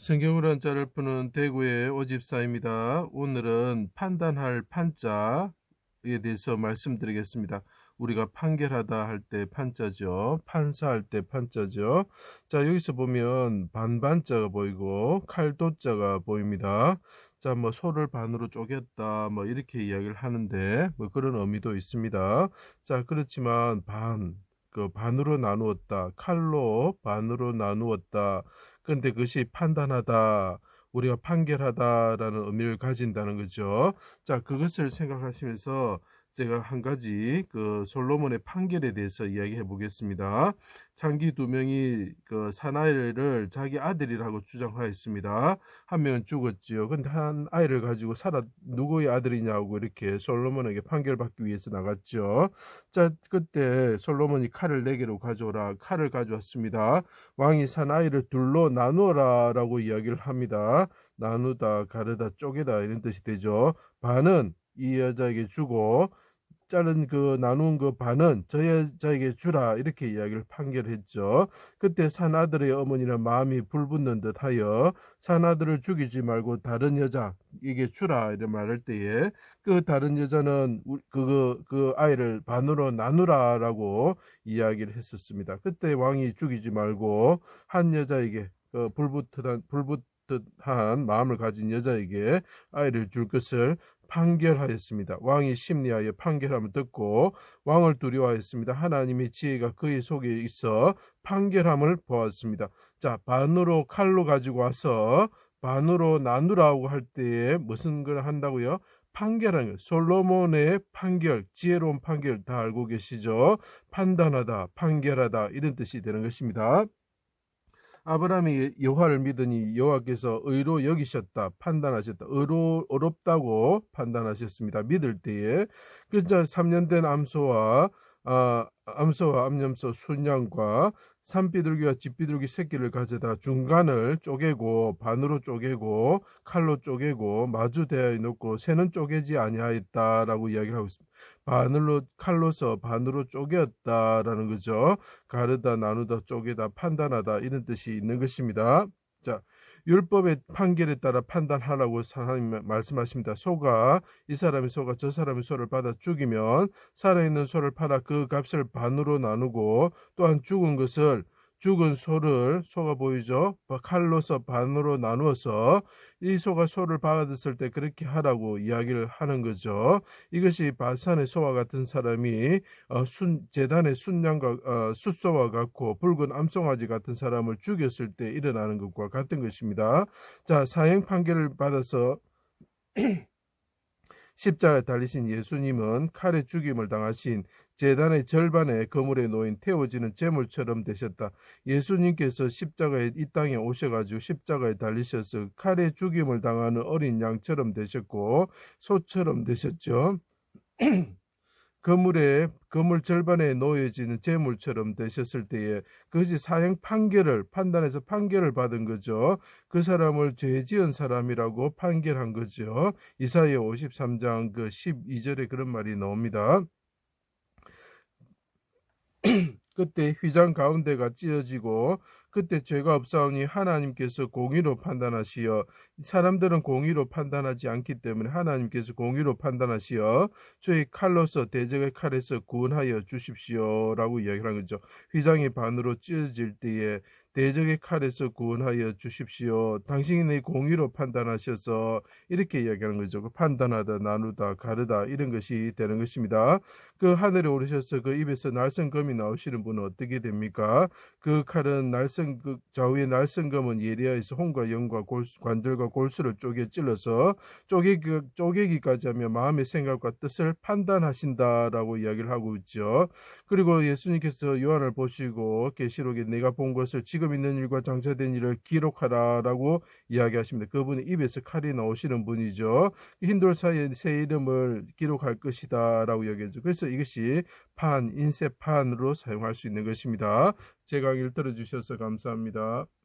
성경으로 한자를 푸는 대구의 오집사입니다. 오늘은 판단할 판자에 대해서 말씀드리겠습니다. 우리가 판결하다 할 때 판자죠. 판사할 때 판자죠. 자, 여기서 보면 반반자가 보이고 칼도자가 보입니다. 자, 뭐 소를 반으로 쪼갰다 뭐 이렇게 이야기를 하는데 뭐 그런 의미도 있습니다. 자, 그렇지만 반으로 나누었다. 칼로 반으로 나누었다. 그런데 그것이 판단하다, 우리가 판결하다라는 의미를 가진다는 거죠. 자, 그것을 생각하시면서 제가 한 가지 솔로몬의 판결에 대해서 이야기해 보겠습니다. 창기 두 명이 사나이를 자기 아들이라고 주장하였습니다. 한 명은 죽었지요. 근데 한 아이를 가지고 누구의 아들이냐고 이렇게 솔로몬에게 판결받기 위해서 나갔죠. 자, 그때 솔로몬이 칼을 네 개로 가져오라. 칼을 가져왔습니다. 왕이 사나이를 둘로 나누어라 라고 이야기를 합니다. 나누다, 가르다, 쪼개다 이런 뜻이 되죠. 반은 이 여자에게 주고 자른 나눈 반은 저 여자에게 주라 이렇게 이야기를 판결했죠. 그때 사나들의 어머니는 마음이 불붙는 듯하여 사나들을 죽이지 말고 다른 여자에게 주라 이런 말할 때에 그 다른 여자는 그 아이를 반으로 나누라라고 이야기를 했었습니다. 그때 왕이 죽이지 말고 한 여자에게 불붙듯한 마음을 가진 여자에게 아이를 줄 것을 판결하였습니다. 왕이 심리하여 판결함을 듣고 왕을 두려워하였습니다. 하나님의 지혜가 그의 속에 있어 판결함을 보았습니다. 자, 반으로 칼로 가지고 와서 반으로 나누라고 할 때에 무슨 걸 한다고요? 판결하는 것. 솔로몬의 판결, 지혜로운 판결 다 알고 계시죠? 판단하다, 판결하다 이런 뜻이 되는 것입니다. 아브라함이 여호와를 믿으니 여호와께서 의로 여기셨다, 판단하셨다. 의롭다고 판단하셨습니다. 믿을 때에. 그래서 3년 된 암소와 암염소 순양과 산비둘기와 집비둘기 새끼를 가져다 중간을 쪼개고 반으로 쪼개고 칼로 쪼개고 마주대하여 놓고 새는 쪼개지 아니하였다라고 이야기를 하고 있습니다. 칼로서 반으로 쪼개었다라는 거죠. 가르다, 나누다, 쪼개다, 판단하다 이런 뜻이 있는 것입니다. 자, 율법의 판결에 따라 판단하라고 하나님 말씀하십니다. 이 사람이 소가 저 사람의 소를 받아 죽이면 살아있는 소를 팔아 그 값을 반으로 나누고 또한 죽은 소가 보이죠? 칼로서 반으로 나누어서 이 소가 소를 받았을 때 그렇게 하라고 이야기를 하는 거죠. 이것이 바산의 소와 같은 사람이 제단의 숫소와 같고 붉은 암송아지 같은 사람을 죽였을 때 일어나는 것과 같은 것입니다. 자, 사형 판결을 받아서 십자가에 달리신 예수님은 칼에 죽임을 당하신 제단의 절반의 거물에 놓인 태워지는 제물처럼 되셨다. 예수님께서 십자가에 이 땅에 오셔가지고 십자가에 달리셔서 칼에 죽임을 당하는 어린 양처럼 되셨고 소처럼 되셨죠. 거물 절반에 놓여지는 제물처럼 되셨을 때에 그것이 사형 판단해서 판결을 받은 거죠. 그 사람을 죄 지은 사람이라고 판결한 거죠. 이사야 53장 12절에 그런 말이 나옵니다. 그때 휘장 가운데가 찢어지고 그때 죄가 없사오니 하나님께서 공의로 판단하시어 사람들은 공의로 판단하지 않기 때문에 하나님께서 공의로 판단하시어 저희 칼로서 대적의 칼에서 구원하여 주십시오라고 이야기하는 거죠. 휘장이 반으로 찢어질 때에 대적의 칼에서 구원하여 주십시오. 당신이 공의로 판단하셔서 이렇게 이야기하는 거죠. 판단하다, 나누다, 가르다 이런 것이 되는 것입니다. 그 하늘에 오르셔서 그 입에서 날성검이 나오시는 분은 어떻게 됩니까? 그 칼은 좌우의 날성검은 예리하여서 혼과 영과 관절과 골수를 쪼개 찔러서 쪼개기까지 하며 마음의 생각과 뜻을 판단하신다라고 이야기를 하고 있죠. 그리고 예수님께서 요한을 보시고 계시록에 내가 본 것을 지금 있는 일과 장차된 일을 기록하라라고 이야기하십니다. 그분이 입에서 칼이 나오시는 분이죠. 흰돌 사이에 새 이름을 기록할 것이다라고 이야기하죠. 그래서 이것이 인쇄판으로 사용할 수 있는 것입니다. 제 강의를 들어주셔서 감사합니다.